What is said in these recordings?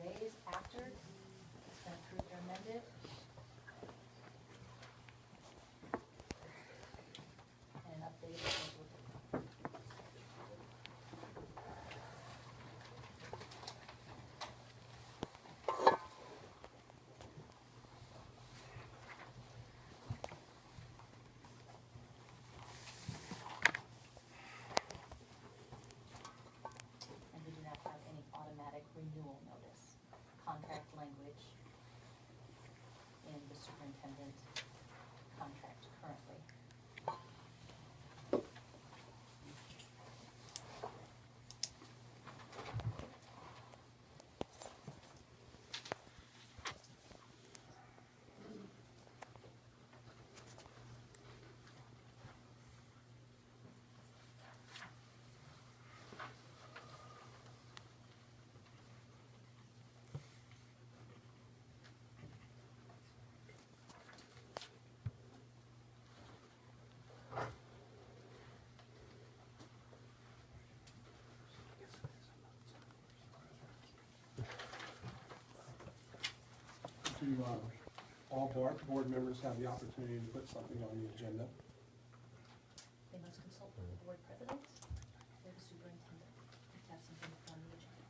days after it's been approved or amended. And updated schedule. And we do not have any automatic renewal notice. Contract language in the superintendent contract currently. Do all board members have the opportunity to put something on the agenda? They must consult with the board president or the superintendent to have something on the agenda.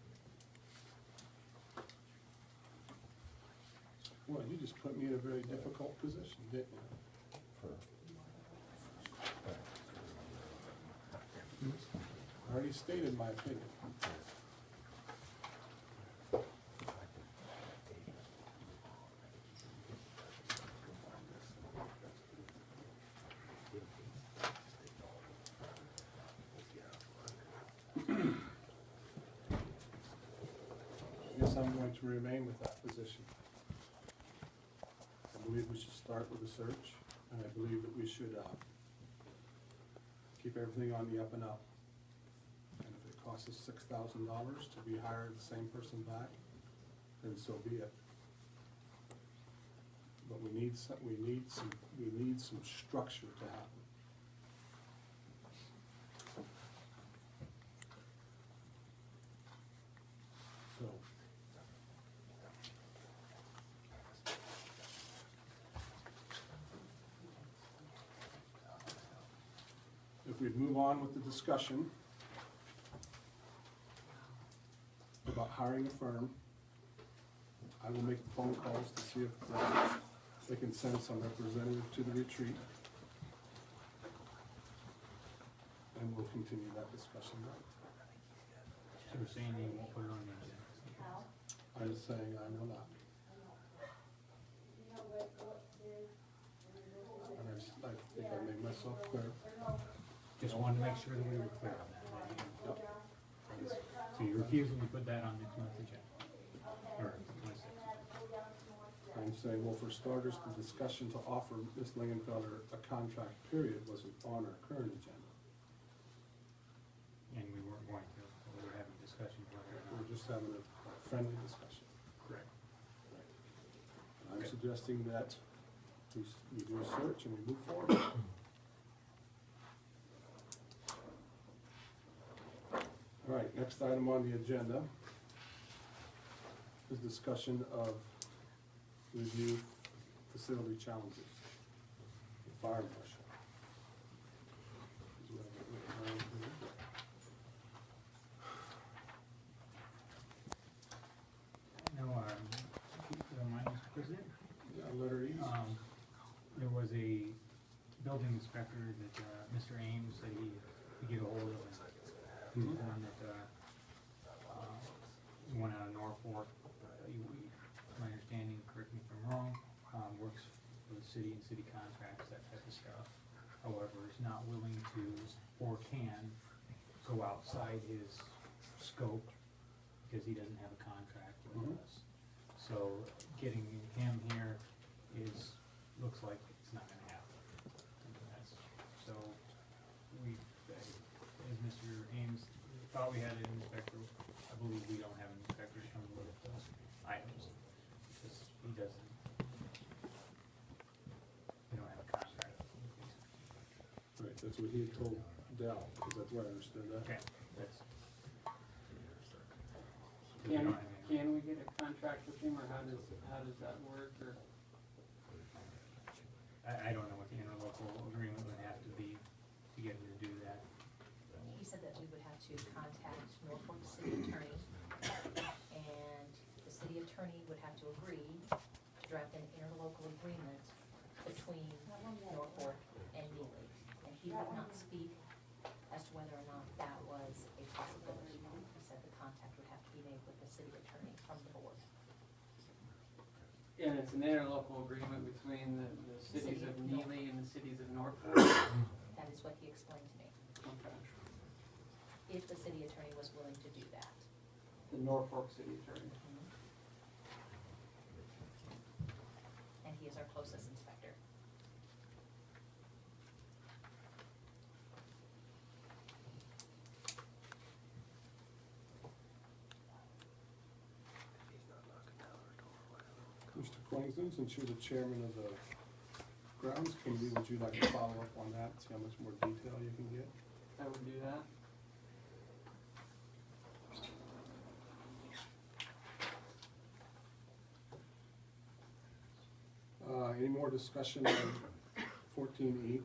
Well, you just put me in a very difficult position, didn't you? I already stated my opinion. Yes, I'm going to remain with that position. I believe we should start with a search, and I believe that we should keep everything on the up and up. And if it costs us $6,000 to be hired the same person back, then so be it. But we need some structure to happen. So. If we'd move on with the discussion about hiring a firm, I will make phone calls to see if they can send some representative to the retreat. And we'll continue that discussion. So you're saying you won't put it on the agenda? I'm saying I will not. And I think I made myself clear. Just wanted to make sure that we were clear on that. Yep. So you're refusing to put that on next month's agenda? Or 26th? I'm saying, well, for starters, the discussion to offer Ms. Lingenfelder a contract period wasn't on our current agenda. And we weren't going to, we were having a discussion whether or We're not. just having a friendly discussion. Correct. I'm suggesting that we do a search and we move forward. All right, next item on the agenda is discussion of review facility challenges. The fire marshal. Do you have it written down here? No, Mr. President? Yeah, letter E. There was a building inspector that, Mr. Ames said he could get a hold of. Mhm. One that, one out of Norfolk, my understanding, correct me if I'm wrong, works for the city and city contracts, that type of stuff. However, is not willing to, or can, go outside his scope because he doesn't have a contract with us. So getting him here looks like it's not gonna happen. So we, as Mr. Ames thought we had an inspector, I believe we don't have an inspector coming with those items, because he doesn't, we don't have a contract. Right, that's what he had told Dell, because that's where I understood that. Okay, that's. Yeah. We don't have anything can we get a contract with him, or how does that work, or? I don't know what the interlocal agreement would have to be to get him to do that. He said that we would have to contact Norfolk City Attorney, and the city attorney would have to agree to draft an interlocal agreement between Norfolk and Neely. And he would not speak as to whether or not that was a possibility. He said the contact would have to be made with the city attorney from the board. And it's an interlocal agreement between the cities of Neely and the cities of Norfolk. That is what he explained to me, Okay. if the city attorney was willing to do that. The Norfolk city attorney. And he is our closest inspector. Mr. Queensland, since you're the chairman of the grounds committee, would you like to follow up on that, see how much more detail you can get? I would do that. Any more discussion on 14E?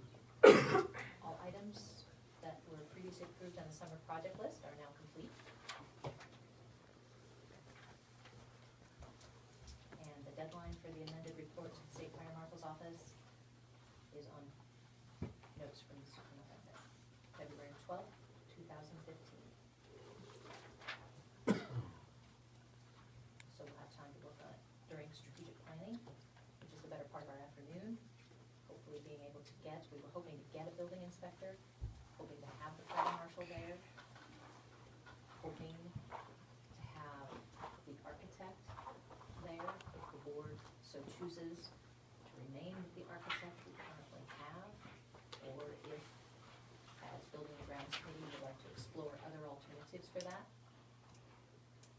All items that were previously approved on the summer project list are now complete. And the deadline for the amended report to the state fire marshal's office is on notes from the superintendent, February 12th, 2015. So we'll have time to work on it during strategic planning, which is the better part of our afternoon. Hopefully being able to get, we were hoping to get a building inspector, hoping to have the fire marshal there, hoping to have the architect there, if the board so chooses to remain with the architect we currently have, or if, as Building and Grounds Committee, would like to explore other alternatives for that,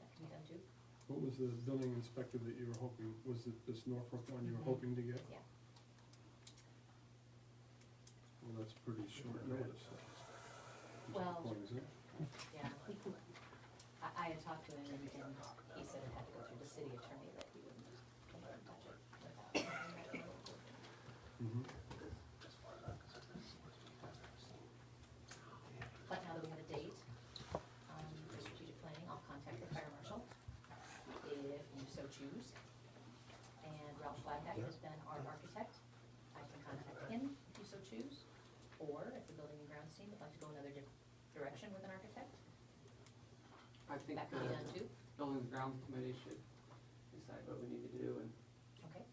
that can be done too. What was the building inspector that you were hoping, was it this Norfolk one you were hoping to get? Yeah. Well, that's pretty short notice. Mr. Well, Queensland. yeah, I had talked to him and he said it had to go through the city attorney, that he wouldn't touch it without. Mhm. But now that we have a date, for strategic planning, I'll contact the fire marshal, if you so choose. And Ralph Blackback has been our architect, I can contact him if you so choose. Or if the building and grounds team would like to go another direction with an architect, I think that can be done the too. Building and Grounds Committee should decide what we need to do and Okay,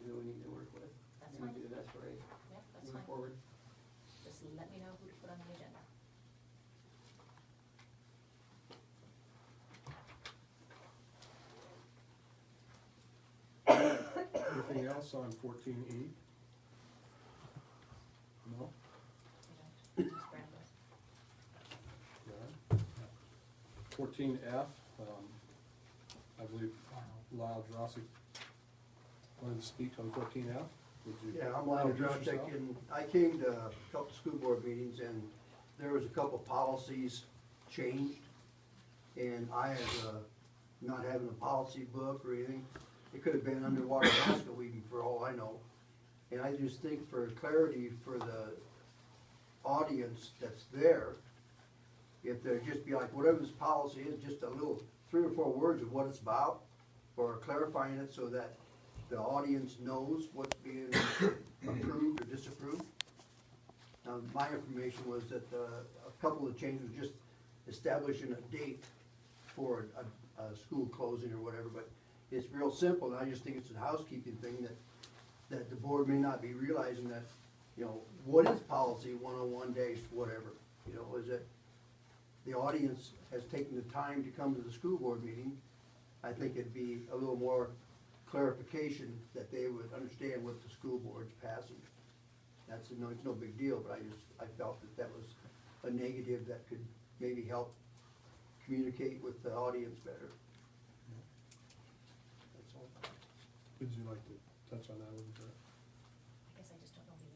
who we need to work with. that's And fine. do the best way, Yeah, that's move fine. forward. Just let me know who to put on the agenda. Anything else on 14E? No? You don't, just Brad does. Good. 14F, I believe Lyle Drossy wanted to speak on 14F. Would you? Yeah, I'm Lionel introduce Drosek, yourself? and I came to a couple school board meetings, and there was a couple policies changed. And I had, not having a policy book or anything, it could have been underwater basket weaving for all I know. And I just think for clarity for the audience that's there, if there just be like, whatever this policy is, just a little 3 or 4 words of what it's about, or clarifying it so that the audience knows what's being approved or disapproved. My information was that a couple of changes were just establishing a date for a school closing or whatever, but it's real simple, and I just think it's a housekeeping thing that the board may not be realizing that, you know, what is policy 101 dash whatever, you know, is it the audience has taken the time to come to the school board meeting. I think it'd be a little more clarification that they would understand what the school board's passing. That's, no, it's no big deal, but I felt that was a negative that could maybe help communicate with the audience better. That's all. Would you like to touch on that a little bit? I guess I just don't know what he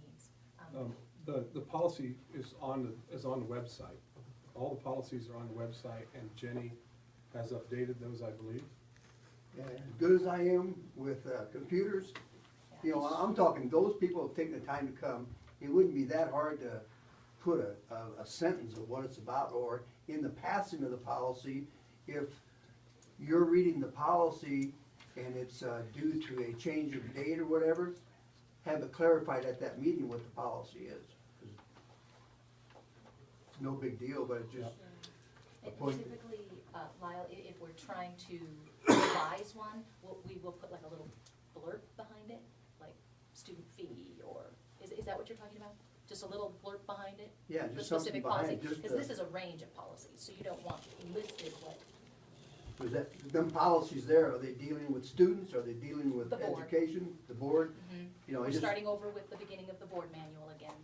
means. The policy is on the website. All the policies are on the website, and Jenny has updated those, I believe. And as good as I am with computers, you know, I'm talking, those people have taken the time to come. It wouldn't be that hard to put a sentence of what it's about, or in the passing of the policy, if you're reading the policy and it's due to a change of date or whatever, have it clarified at that meeting what the policy is. It's no big deal, but it just, And point- typically, Lyle, if we're trying to revise one, we will put like a little blurb behind it, like student fee, or, is that what you're talking about? Just a little blurb behind it? yeah, The just something specific behind policy, it, just because this is a range of policies, so you don't want listed what, was that, them policies there, are they dealing with students, are they dealing with The board. education, the board? You know, we're it just, starting over with the beginning of the board manual again.